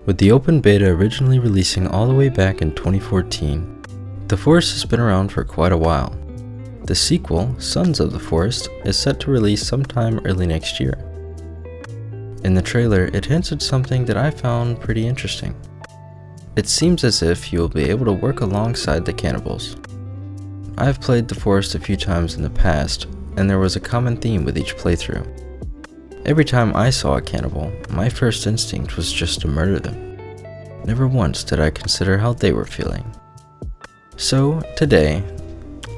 With the open beta originally releasing all the way back in 2014, the forest has been around for quite a while. The sequel, Sons of the Forest, is set to release sometime early next year. In the trailer, it hints at something that I found pretty interesting. It seems as if you will be able to work alongside the cannibals. I have played the forest a few times in the past, and there was a common theme with each playthrough. Every time I saw a cannibal, my first instinct was just to murder them. Never once did I consider how they were feeling. So, today,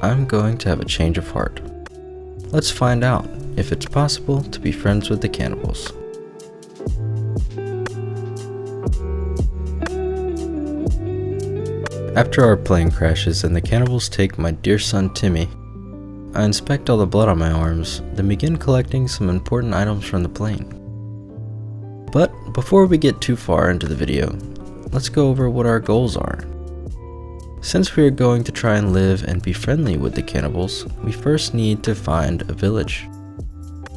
I'm going to have a change of heart. Let's find out if it's possible to be friends with the cannibals. After our plane crashes and the cannibals take my dear son Timmy, I inspect all the blood on my arms, then begin collecting some important items from the plane. But before we get too far into the video, let's go over what our goals are. Since we are going to try and live and be friendly with the cannibals, we first need to find a village.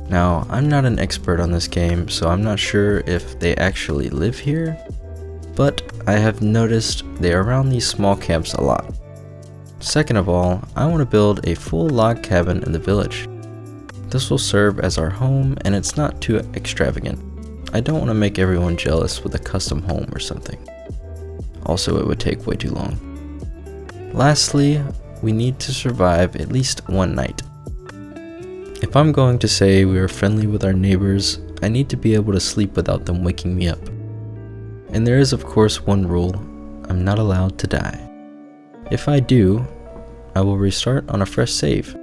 Now, I'm not an expert on this game, so I'm not sure if they actually live here, but I have noticed they are around these small camps a lot. Second of all, I want to build a full log cabin in the village. This will serve as our home and it's not too extravagant. I don't want to make everyone jealous with a custom home or something. Also, it would take way too long. Lastly, we need to survive at least one night. If I'm going to say we are friendly with our neighbors, I need to be able to sleep without them waking me up. And there is of course one rule: I'm not allowed to die. If I do, I will restart on a fresh save.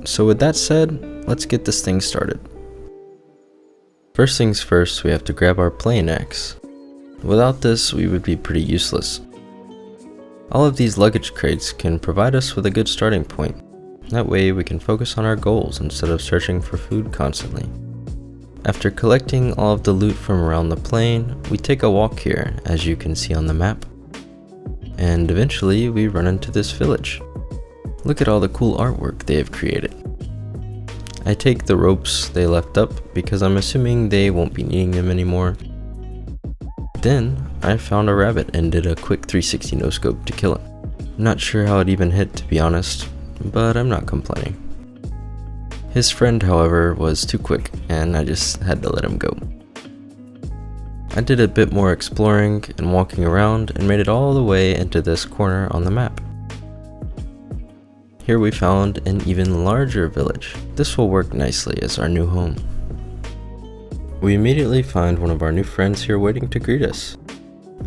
So with that said, let's get this thing started. First things first, we have to grab our plane axe. Without this, we would be pretty useless. All of these luggage crates can provide us with a good starting point. That way we can focus on our goals instead of searching for food constantly. After collecting all of the loot from around the plane, we take a walk here, as you can see on the map. And eventually we run into this village. Look at all the cool artwork they have created. I take the ropes they left up because I'm assuming they won't be needing them anymore. Then I found a rabbit and did a quick 360 no-scope to kill it. Not sure how it even hit, to be honest, but I'm not complaining. His friend, however, was too quick and I just had to let him go. I did a bit more exploring and walking around and made it all the way into this corner on the map. Here we found an even larger village. This will work nicely as our new home. We immediately find one of our new friends here waiting to greet us.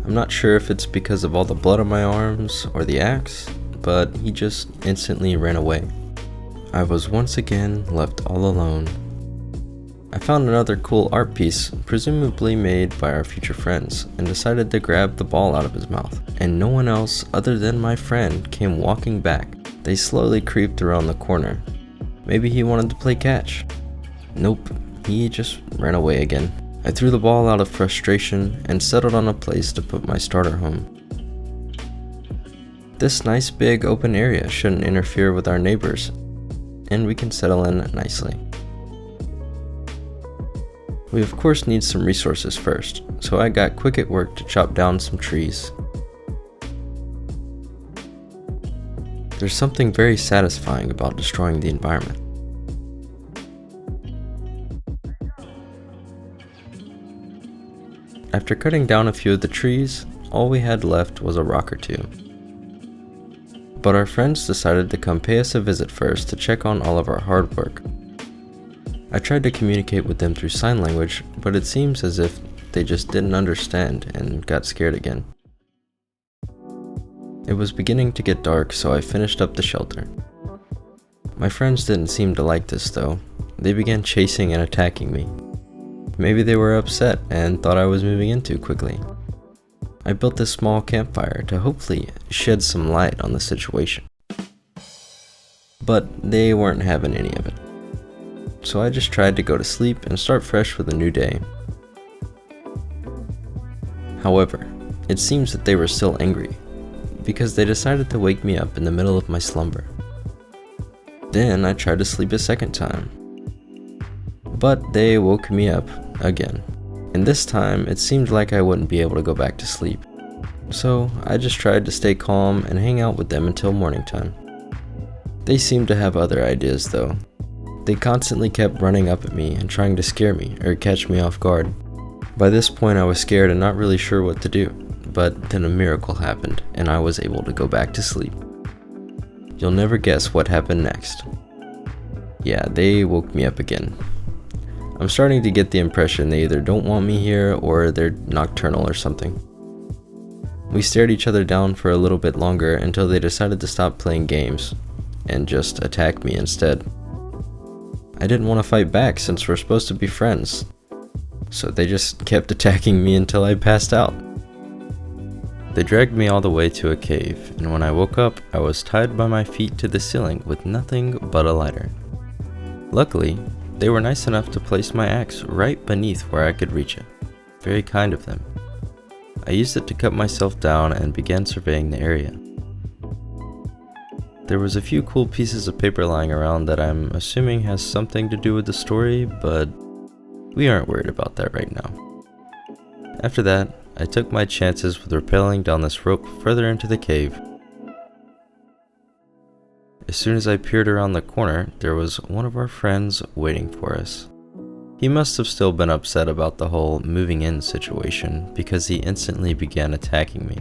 I'm not sure if it's because of all the blood on my arms or the axe, but he just instantly ran away. I was once again left all alone. I found another cool art piece, presumably made by our future friends, and decided to grab the ball out of his mouth. And no one else other than my friend came walking back. They slowly creeped around the corner. Maybe he wanted to play catch. Nope, he just ran away again. I threw the ball out of frustration and settled on a place to put my starter home. This nice big open area shouldn't interfere with our neighbors, and we can settle in nicely. We of course need some resources first, so I got quick at work to chop down some trees. There's something very satisfying about destroying the environment. After cutting down a few of the trees, all we had left was a rock or two. But our friends decided to come pay us a visit first to check on all of our hard work. I tried to communicate with them through sign language, but it seems as if they just didn't understand and got scared again. It was beginning to get dark, so I finished up the shelter. My friends didn't seem to like this though. They began chasing and attacking me. Maybe they were upset and thought I was moving in too quickly. I built this small campfire to hopefully shed some light on the situation. But they weren't having any of it. So I just tried to go to sleep and start fresh with a new day. However, it seems that they were still angry, because they decided to wake me up in the middle of my slumber. Then I tried to sleep a second time, but they woke me up again. and this time it seemed like I wouldn't be able to go back to sleep. So I just tried to stay calm and hang out with them until morning time. They seemed to have other ideas though. They constantly kept running up at me and trying to scare me or catch me off guard. By this point I was scared and not really sure what to do, but then a miracle happened and I was able to go back to sleep. You'll never guess what happened next. Yeah, they woke me up again. I'm starting to get the impression they either don't want me here or they're nocturnal or something. We stared each other down for a little bit longer until they decided to stop playing games and just attack me instead. I didn't want to fight back since we're supposed to be friends, so they just kept attacking me until I passed out. They dragged me all the way to a cave, and when I woke up, I was tied by my feet to the ceiling with nothing but a lighter. Luckily, they were nice enough to place my axe right beneath where I could reach it. Very kind of them. I used it to cut myself down and began surveying the area. There was a few cool pieces of paper lying around that I'm assuming has something to do with the story, but we aren't worried about that right now. After that, I took my chances with rappelling down this rope further into the cave. As soon as I peered around the corner, there was one of our friends waiting for us. He must have still been upset about the whole moving in situation because he instantly began attacking me.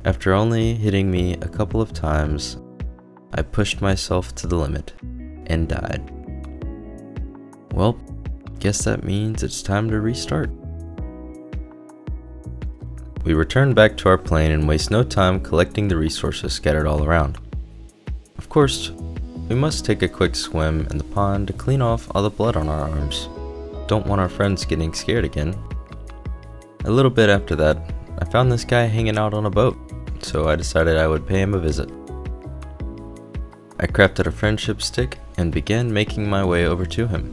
After only hitting me a couple of times, I pushed myself to the limit and died. Well, guess that means it's time to restart. We return back to our plane and waste no time collecting the resources scattered all around. Of course, we must take a quick swim in the pond to clean off all the blood on our arms. Don't want our friends getting scared again. A little bit after that, I found this guy hanging out on a boat, so I decided I would pay him a visit. I crafted a friendship stick and began making my way over to him.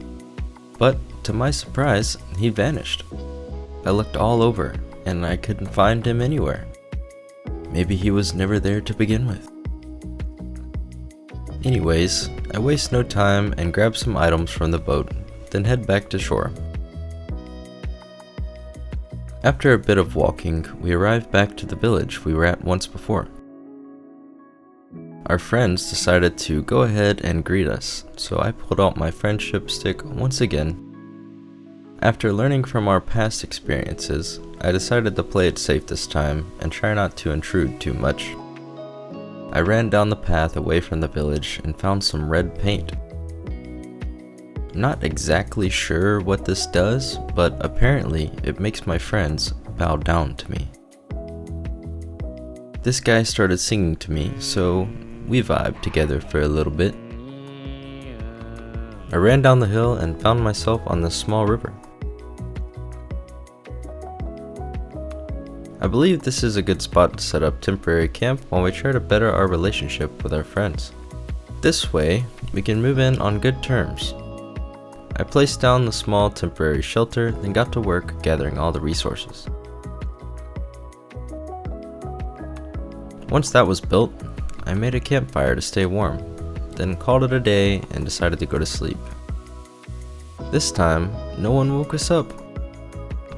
But to my surprise, he vanished. I looked all over and I couldn't find him anywhere. Maybe he was never there to begin with. Anyways, I waste no time and grab some items from the boat, then head back to shore. After a bit of walking, we arrived back to the village we were at once before. Our friends decided to go ahead and greet us, so I pulled out my friendship stick once again. After learning from our past experiences, I decided to play it safe this time and try not to intrude too much. I ran down the path away from the village and found some red paint. I'm not exactly sure what this does, but apparently it makes my friends bow down to me. This guy started singing to me, so we vibed together for a little bit. I ran down the hill and found myself on this small river. I believe this is a good spot to set up temporary camp while we try to better our relationship with our friends. This way, we can move in on good terms. I placed down the small temporary shelter, then got to work gathering all the resources. Once that was built, I made a campfire to stay warm, then called it a day and decided to go to sleep. This time, no one woke us up.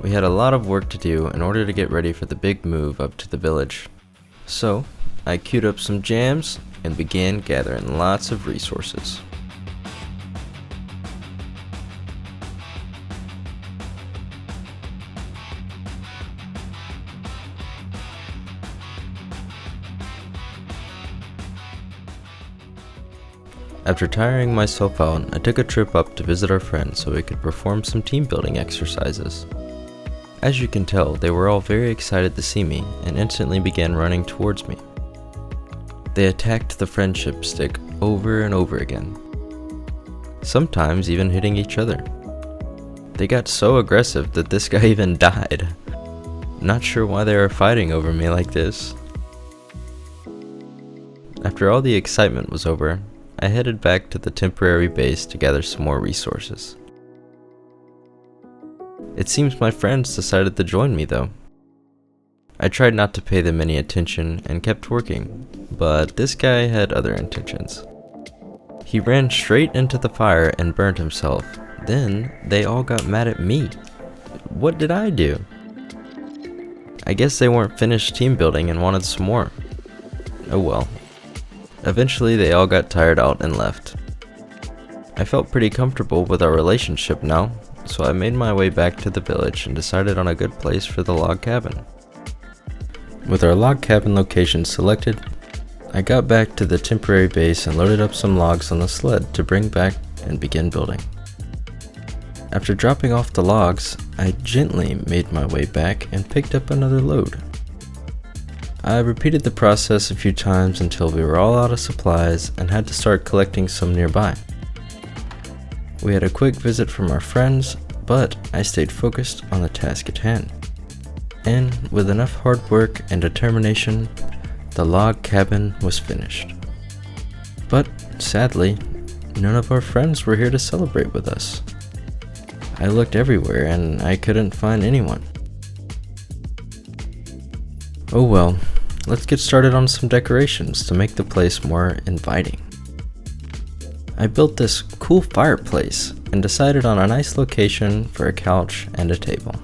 We had a lot of work to do in order to get ready for the big move up to the village. So, I queued up some jams and began gathering lots of resources. After tiring myself out, I took a trip up to visit our friends so we could perform some team building exercises. As you can tell, they were all very excited to see me and instantly began running towards me. They attacked the friendship stick over and over again, sometimes even hitting each other. They got so aggressive that this guy even died. Not sure why they were fighting over me like this. After all the excitement was over, I headed back to the temporary base to gather some more resources. It seems my friends decided to join me though. I tried not to pay them any attention and kept working, but this guy had other intentions. He ran straight into the fire and burned himself. Then they all got mad at me. what did I do? I guess they weren't finished team building and wanted some more. Oh well. Eventually they all got tired out and left. I felt pretty comfortable with our relationship now, so I made my way back to the village and decided on a good place for the log cabin. With our log cabin location selected, I got back to the temporary base and loaded up some logs on the sled to bring back and begin building. After dropping off the logs, I gently made my way back and picked up another load. I repeated the process a few times until we were all out of supplies and had to start collecting some nearby. We had a quick visit from our friends, but I stayed focused on the task at hand. And with enough hard work and determination, the log cabin was finished. But sadly, none of our friends were here to celebrate with us. I looked everywhere and I couldn't find anyone. Oh well, let's get started on some decorations to make the place more inviting. I built this cool fireplace and decided on a nice location for a couch and a table.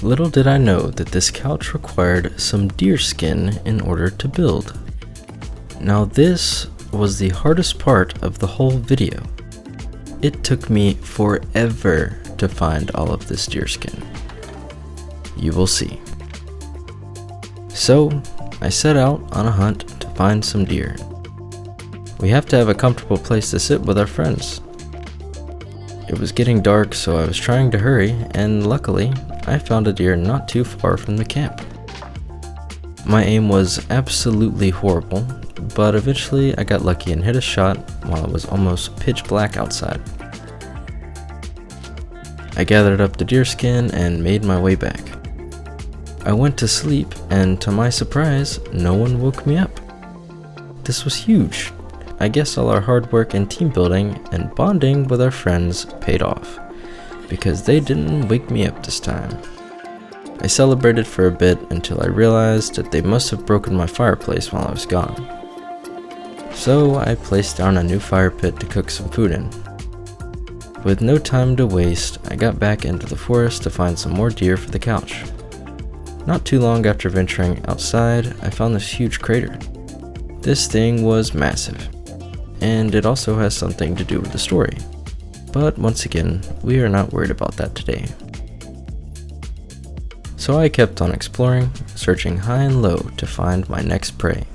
Little did I know that this couch required some deer skin in order to build. Now this was the hardest part of the whole video. It took me forever to find all of this deer skin. You will see. So, I set out on a hunt to find some deer. We have to have a comfortable place to sit with our friends. It was getting dark, so I was trying to hurry, and luckily, I found a deer not too far from the camp. My aim was absolutely horrible, but eventually I got lucky and hit a shot while it was almost pitch black outside. I gathered up the deer skin and made my way back. I went to sleep, and to my surprise, no one woke me up. This was huge. I guess all our hard work and team building and bonding with our friends paid off, because they didn't wake me up this time. I celebrated for a bit until I realized that they must have broken my fireplace while I was gone. So I placed down a new fire pit to cook some food in. With no time to waste, I got back into the forest to find some more deer for the couch. Not too long after venturing outside, I found this huge crater. This thing was massive, and it also has something to do with the story. But once again, we are not worried about that today. So I kept on exploring, searching high and low to find my next prey.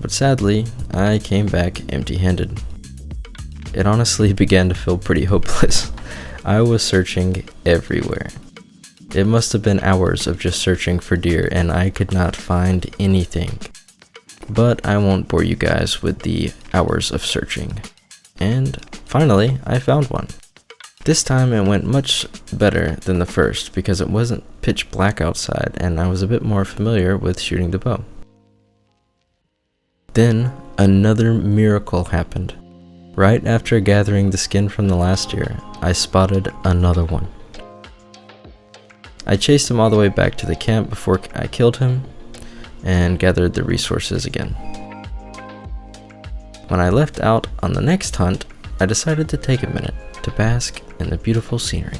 But sadly, I came back empty-handed. It honestly began to feel pretty hopeless. I was searching everywhere. It must have been hours of just searching for deer, and I could not find anything. But I won't bore you guys with the hours of searching. And finally, I found one. This time it went much better than the first because it wasn't pitch black outside and I was a bit more familiar with shooting the bow. Then another miracle happened. Right after gathering the skin from the last deer, I spotted another one. I chased him all the way back to the camp before I killed him and gathered the resources again. When I left out on the next hunt, I decided to take a minute to bask in the beautiful scenery.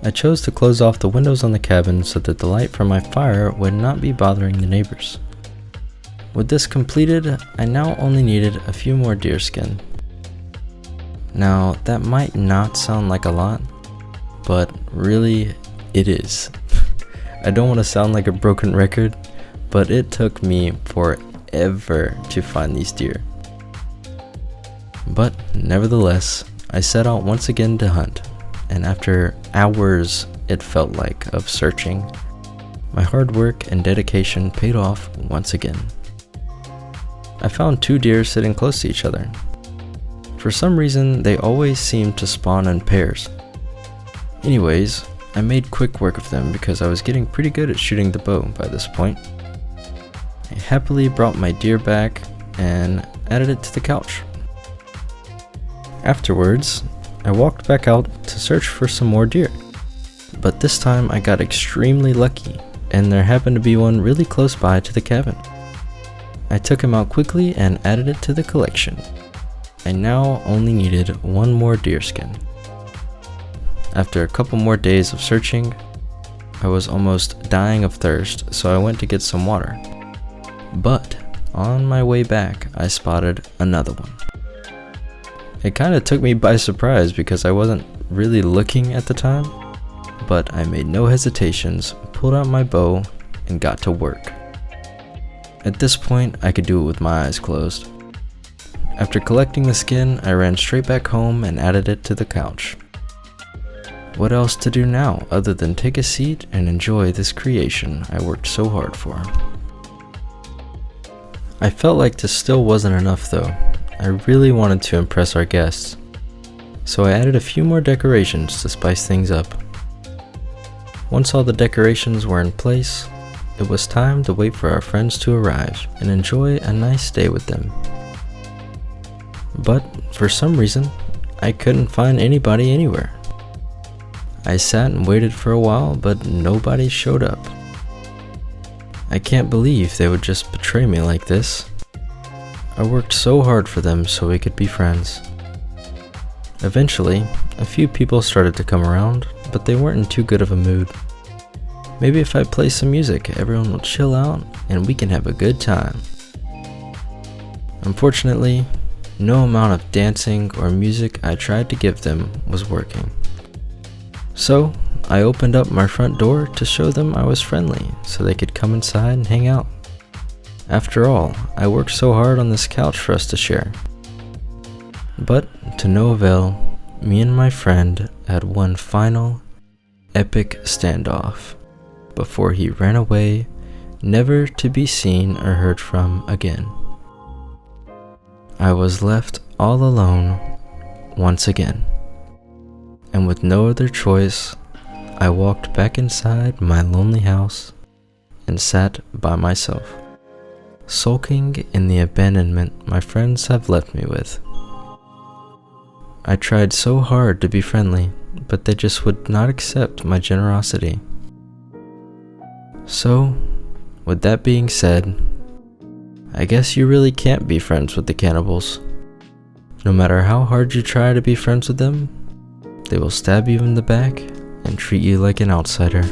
I chose to close off the windows on the cabin so that the light from my fire would not be bothering the neighbors. With this completed, I now only needed a few more deer skin. Now, that might not sound like a lot, but really, it is. I don't want to sound like a broken record, but it took me forever to find these deer. But nevertheless, I set out once again to hunt, and after hours, it felt like, of searching, my hard work and dedication paid off once again. I found 2 deer sitting close to each other. For some reason, they always seemed to spawn in pairs. Anyways, I made quick work of them because I was getting pretty good at shooting the bow by this point. I happily brought my deer back and added it to the couch. Afterwards, I walked back out to search for some more deer. But this time I got extremely lucky and there happened to be one really close by to the cabin. I took him out quickly and added it to the collection. I now only needed one more deerskin. After a couple more days of searching, I was almost dying of thirst, so I went to get some water. But on my way back, I spotted another one. It kind of took me by surprise because I wasn't really looking at the time, but I made no hesitations, pulled out my bow, and got to work. At this point, I could do it with my eyes closed. After collecting the skin, I ran straight back home and added it to the couch. What else to do now other than take a seat and enjoy this creation I worked so hard for? I felt like this still wasn't enough though. I really wanted to impress our guests, so I added a few more decorations to spice things up. Once all the decorations were in place, it was time to wait for our friends to arrive and enjoy a nice day with them. But for some reason, I couldn't find anybody anywhere. I sat and waited for a while, but nobody showed up. I can't believe they would just betray me like this. I worked so hard for them so we could be friends. Eventually, a few people started to come around, but they weren't in too good of a mood. Maybe if I play some music, everyone will chill out and we can have a good time. Unfortunately, no amount of dancing or music I tried to give them was working. So, I opened up my front door to show them I was friendly so they could come inside and hang out. After all, I worked so hard on this couch for us to share. But to no avail, me and my friend had one final, epic standoff before he ran away, never to be seen or heard from again. I was left all alone once again, and with no other choice, I walked back inside my lonely house and sat by myself, sulking in the abandonment my friends have left me with. I tried so hard to be friendly, but they just would not accept my generosity. So, with that being said, I guess you really can't be friends with the cannibals. No matter how hard you try to be friends with them, they will stab you in the back and treat you like an outsider.